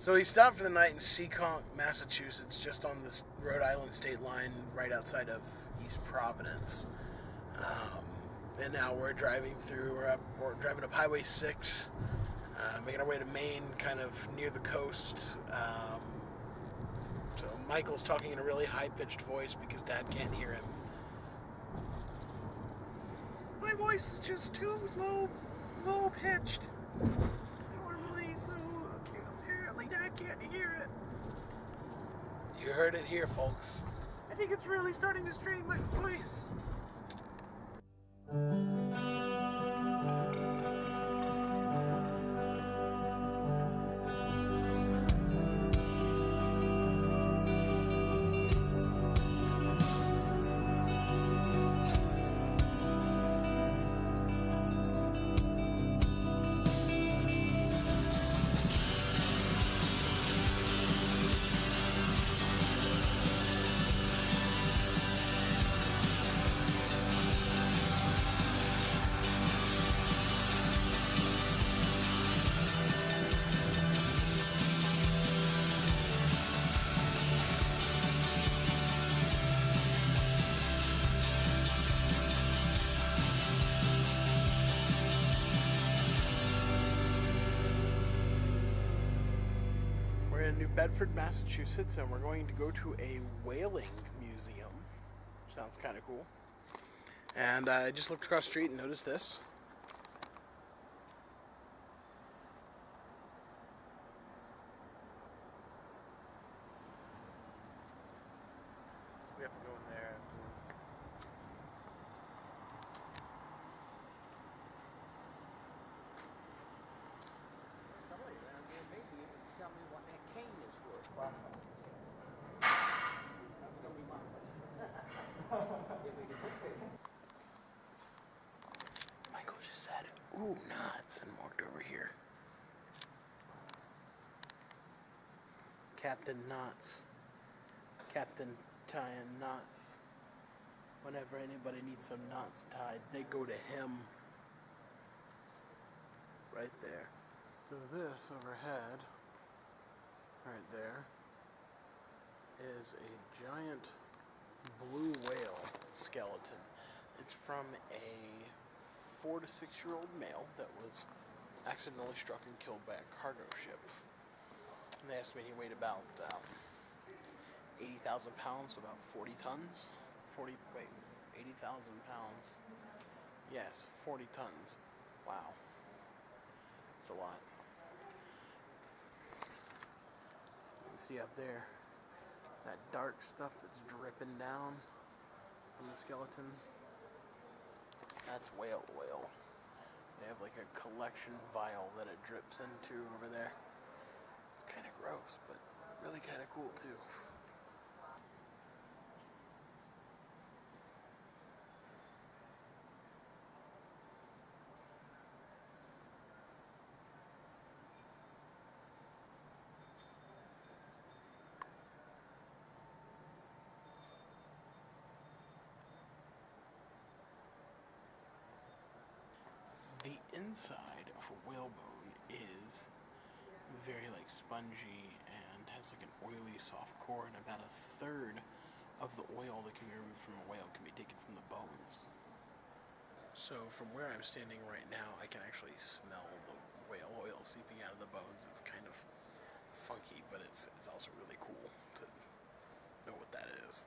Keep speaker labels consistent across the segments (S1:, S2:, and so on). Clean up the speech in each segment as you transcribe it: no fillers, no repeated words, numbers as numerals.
S1: So we stopped for the night in Seekonk, Massachusetts, just on the Rhode Island state line, right outside of East Providence. And now we're driving through. We're driving up Highway 6, making our way to Maine, kind of near the coast. So Michael's talking in a really high-pitched voice because Dad can't hear him. My voice is just too low-pitched. Normally, so apparently Dad can't hear it. You heard it here, folks. I think it's really starting to strain my voice. New Bedford, Massachusetts, and we're going to go to a whaling museum. Sounds kind of cool. And I just looked across the street and noticed this. We have to go in there.
S2: Somebody around here maybe you can tell me what that cane is worth. That's gonna be my
S1: Michael just said, "Ooh, nuts," and walked over here. Captain Knots. Captain tying knots. Whenever anybody needs some knots tied, they go to him. Right there. So this overhead, right there, is a giant blue whale skeleton. It's from a 4 to 6 year old male that was accidentally struck and killed by a cargo ship. And they estimate he weighed about 80,000 pounds, so about 40 tons. 80,000 pounds. Yes, 40 tons. Wow. It's a lot. You can see up there that dark stuff that's dripping down from the skeleton. That's whale oil. They have like a collection vial that it drips into over there. It's kind of gross, but really kind of cool too. The inside of a whalebone is very like spongy and has like an oily soft core, and about a third of the oil that can be removed from a whale can be taken from the bones. So from where I'm standing right now, I can actually smell the whale oil seeping out of the bones. It's kind of funky, but it's also really cool to know what that is.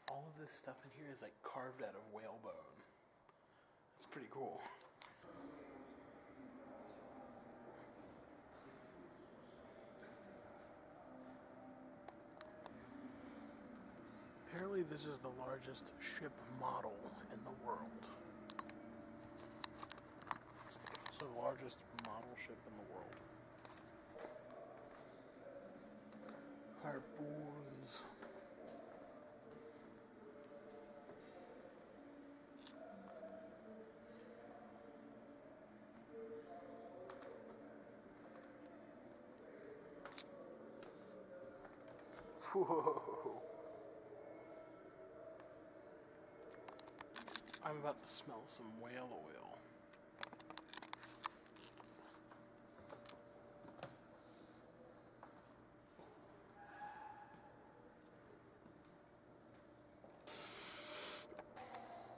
S1: All of this stuff in here is like carved out of whalebone. That's pretty cool. Apparently this is the largest ship model in the world. So largest model ship in the world. Harpoons. Whoa. I'm about to smell some whale oil.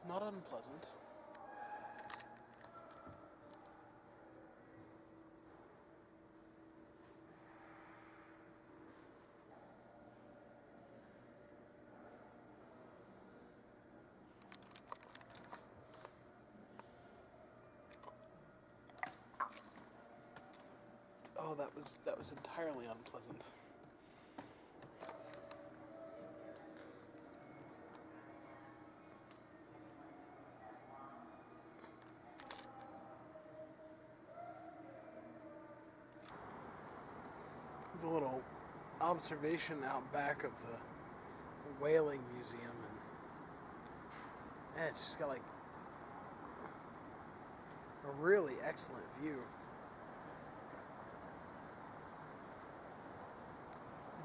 S1: Not unpleasant. Oh, that was entirely unpleasant. There's a little observation out back of the whaling museum, and it's just got like a really excellent view. You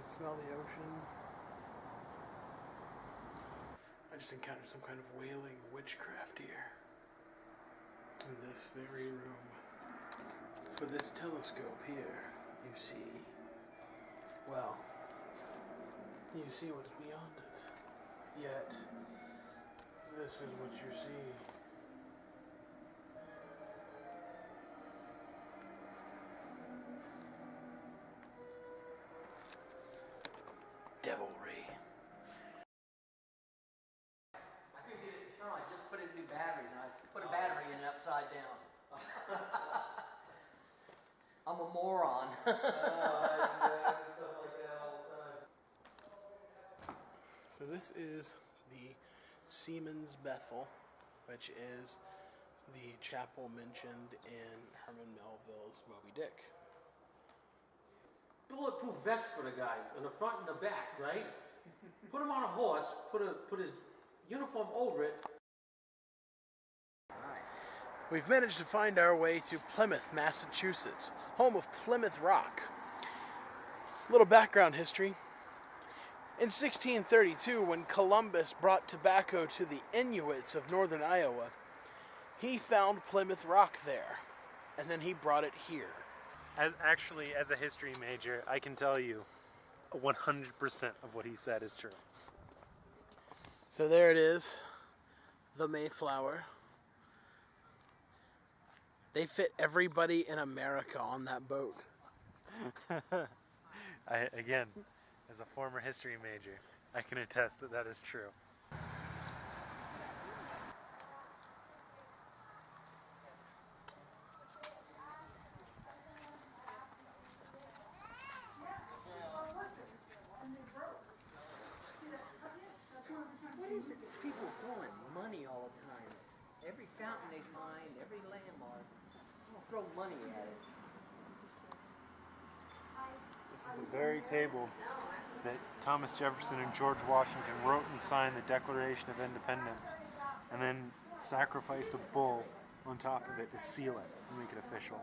S1: can smell the ocean. I just encountered some kind of whaling witchcraft here in this very room. For this telescope here, you see, well, you see what's beyond it. Yet, this is what you see. Devilry.
S2: I couldn't get it to turn on. I just put in new batteries, and I put a battery in it upside down. I'm a moron.
S1: So this is the Seaman's Bethel, which is the chapel mentioned in Herman Melville's Moby Dick.
S3: Bulletproof vest for the guy on the front and the back, right? Put him on a horse, put his uniform over it.
S1: We've managed to find our way to Plymouth, Massachusetts, home of Plymouth Rock. Little background history. In 1632, when Columbus brought tobacco to the Inuits of northern Iowa, he found Plymouth Rock there, and then he brought it here.
S4: Actually, as a history major, I can tell you 100% of what he said is true.
S1: So there it is, the Mayflower. They fit everybody in America on that boat.
S4: Again, as a former history major, I can attest that that is true.
S2: What is it that people throwing money all the time? Every fountain they find, every landmark, they'll throw money at us.
S4: This is the very table that Thomas Jefferson and George Washington wrote and signed the Declaration of Independence, and then sacrificed a bull on top of it to seal it and make it official.